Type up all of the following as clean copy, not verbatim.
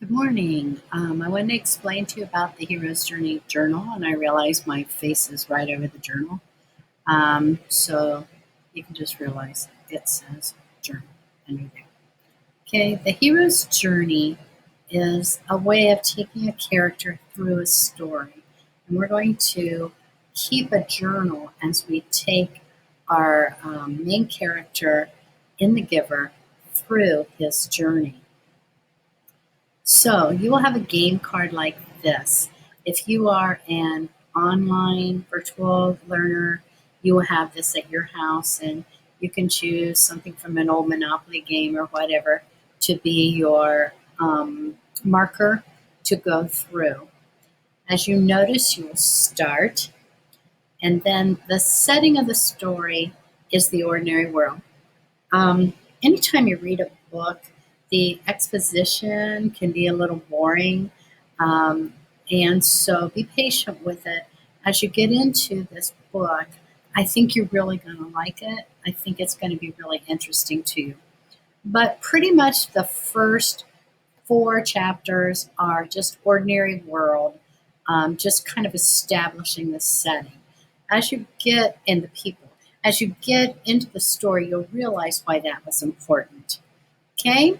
Good morning. I wanted to explain to you about the Hero's Journey journal, and I realize my face is right over the journal. So you can just realize it says journal under there. Okay, the Hero's Journey is a way of taking a character through a story. And we're going to keep a journal as we take our main character in the Giver through his journey. So you will have a game card like this. If you are an online virtual learner, you will have this at your house, and you can choose something from an old Monopoly game or whatever to be your marker to go through. As you notice, you will start, and then the setting of the story is the ordinary world. Anytime you read a book, the exposition can be a little boring, and so be patient with it. As you get into this book, I think you're really going to like it. I think it's going to be really interesting to you. But pretty much the first 4 chapters are just ordinary world, just kind of establishing the setting. As you get in the people, as you get into the story, you'll realize why that was important. Okay?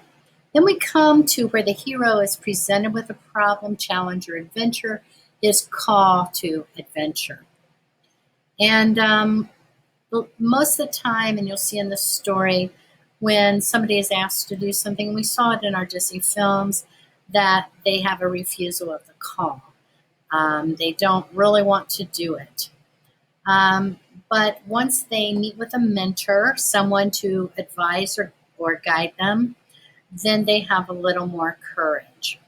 Then we come to where the hero is presented with a problem, challenge, or adventure, his call to adventure. And most of the time, and you'll see in the story, when somebody is asked to do something, we saw it in our Disney films, that they have a refusal of the call. They don't really want to do it. But once they meet with a mentor, someone to advise or guide them, then they have a little more courage.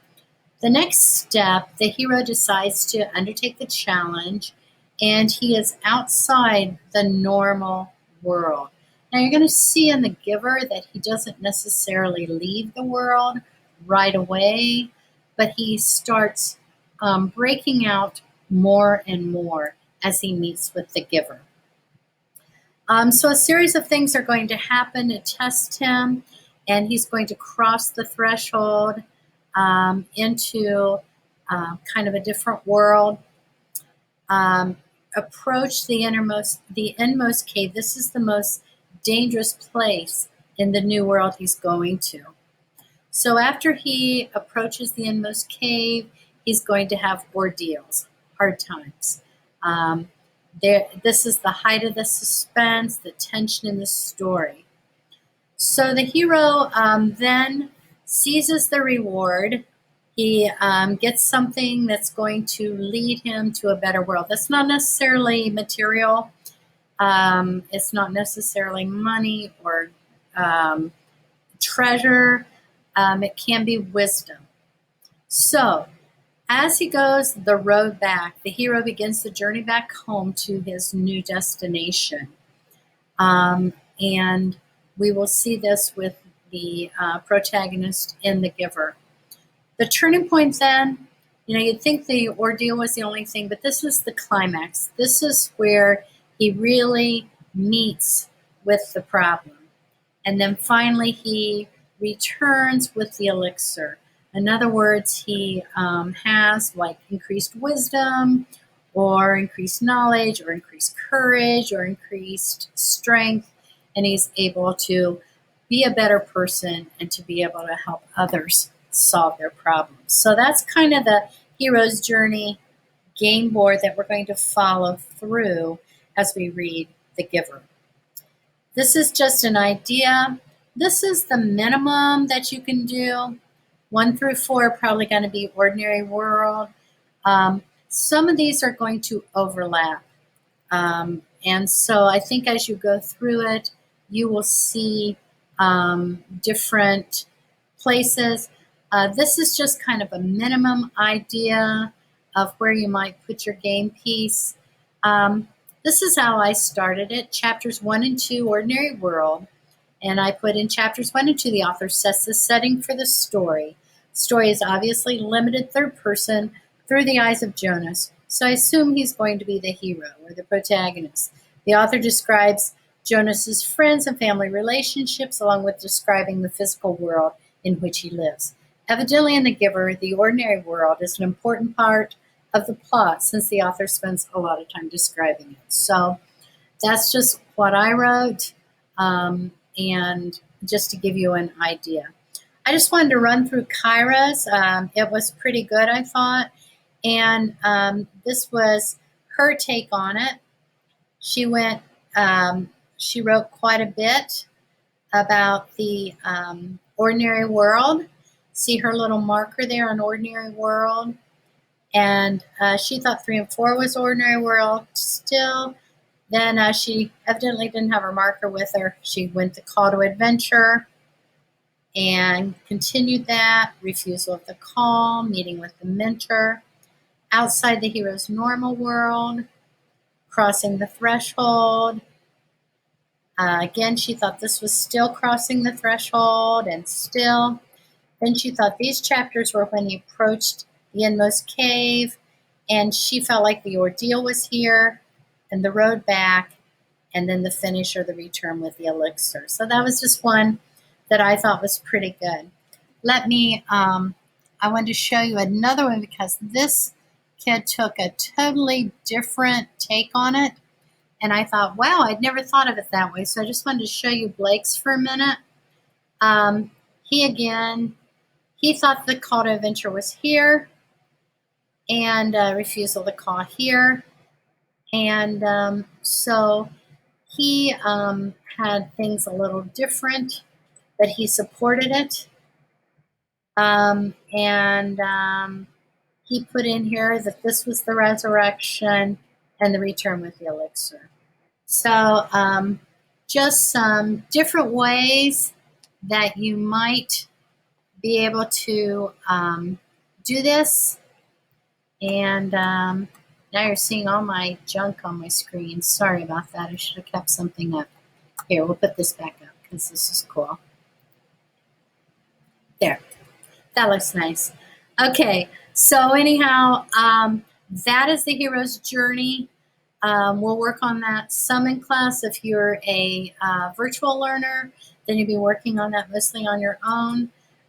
The next step, the hero decides to undertake the challenge, and he is outside the normal world. Now you're going to see in the Giver that he doesn't necessarily leave the world right away, but he starts breaking out more and more as he meets with the Giver. So a series of things are going to happen to test him, and he's going to cross the threshold into kind of a different world. Approach the inmost cave. This is the most dangerous place in the new world he's going to. So after he approaches the inmost cave, he's going to have ordeals, hard times. This is the height of the suspense, the tension in the story. So the hero then seizes the reward. He gets something that's going to lead him to a better world. That's not necessarily material. It's not necessarily money or treasure. It can be wisdom. So as he goes the road back, the hero begins the journey back home to his new destination. And we will see this with the protagonist in The Giver. The turning point then, you'd think the ordeal was the only thing, but this is the climax. This is where he really meets with the problem. And then finally he returns with the elixir. In other words, he has like increased wisdom or increased knowledge or increased courage or increased strength, and he's able to be a better person and to be able to help others solve their problems. So that's kind of the hero's journey game board that we're going to follow through as we read The Giver. This is just an idea. This is the minimum that you can do. 1 through 4 are probably going to be ordinary world. Some of these are going to overlap. And so I think as you go through it, you will see different places. This is just kind of a minimum idea of where you might put your game piece. This is how I started it. Chapters 1 and 2, Ordinary World. And I put in chapters 1 and 2, the author sets the setting for the story. Story is obviously limited third person through the eyes of Jonas. So I assume he's going to be the hero or the protagonist. The author describes Jonas's friends and family relationships, along with describing the physical world in which he lives. Evidently in The Giver, the ordinary world is an important part of the plot since the author spends a lot of time describing it. So that's just what I wrote, and just to give you an idea. I just wanted to run through Kyra's. It was pretty good, I thought, and this was her take on it. She went, she wrote quite a bit about the ordinary world. See her little marker there on ordinary world. And she thought 3 and 4 was ordinary world still. Then she evidently didn't have her marker with her. She went to call to adventure and continued that. Refusal of the call, meeting with the mentor, outside the hero's normal world, crossing the threshold. Again, she thought this was still crossing the threshold and still. Then she thought these chapters were when he approached the inmost cave, and she felt like the ordeal was here and the road back, and then the finish or the return with the elixir. So that was just one that I thought was pretty good. Let me, I wanted to show you another one because this kid took a totally different take on it. And I thought, wow, I'd never thought of it that way. So I just wanted to show you Blake's for a minute. He thought the call to adventure was here, and refusal to call here. And so he had things a little different, but he supported it. He put in here that this was the resurrection and the return with the elixir. So just some different ways that you might be able to do this. And now you're seeing all my junk on my screen. Sorry about that. I should have kept something up. Here, we'll put this back up because this is cool. There. That looks nice. Okay, so anyhow, that is the hero's journey. We'll work on that some in class. If you're a virtual learner, then you'll be working on that mostly on your own.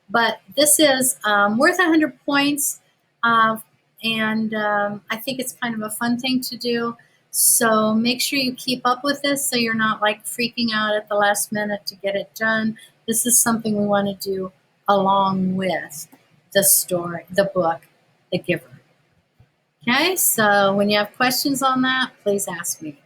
But this is worth 100 points, and I think it's kind of a fun thing to do. So make sure you keep up with this so you're not like freaking out at the last minute to get it done. This is something we want to do along with the story, the book, The Giver. Okay, so when you have questions on that, please ask me.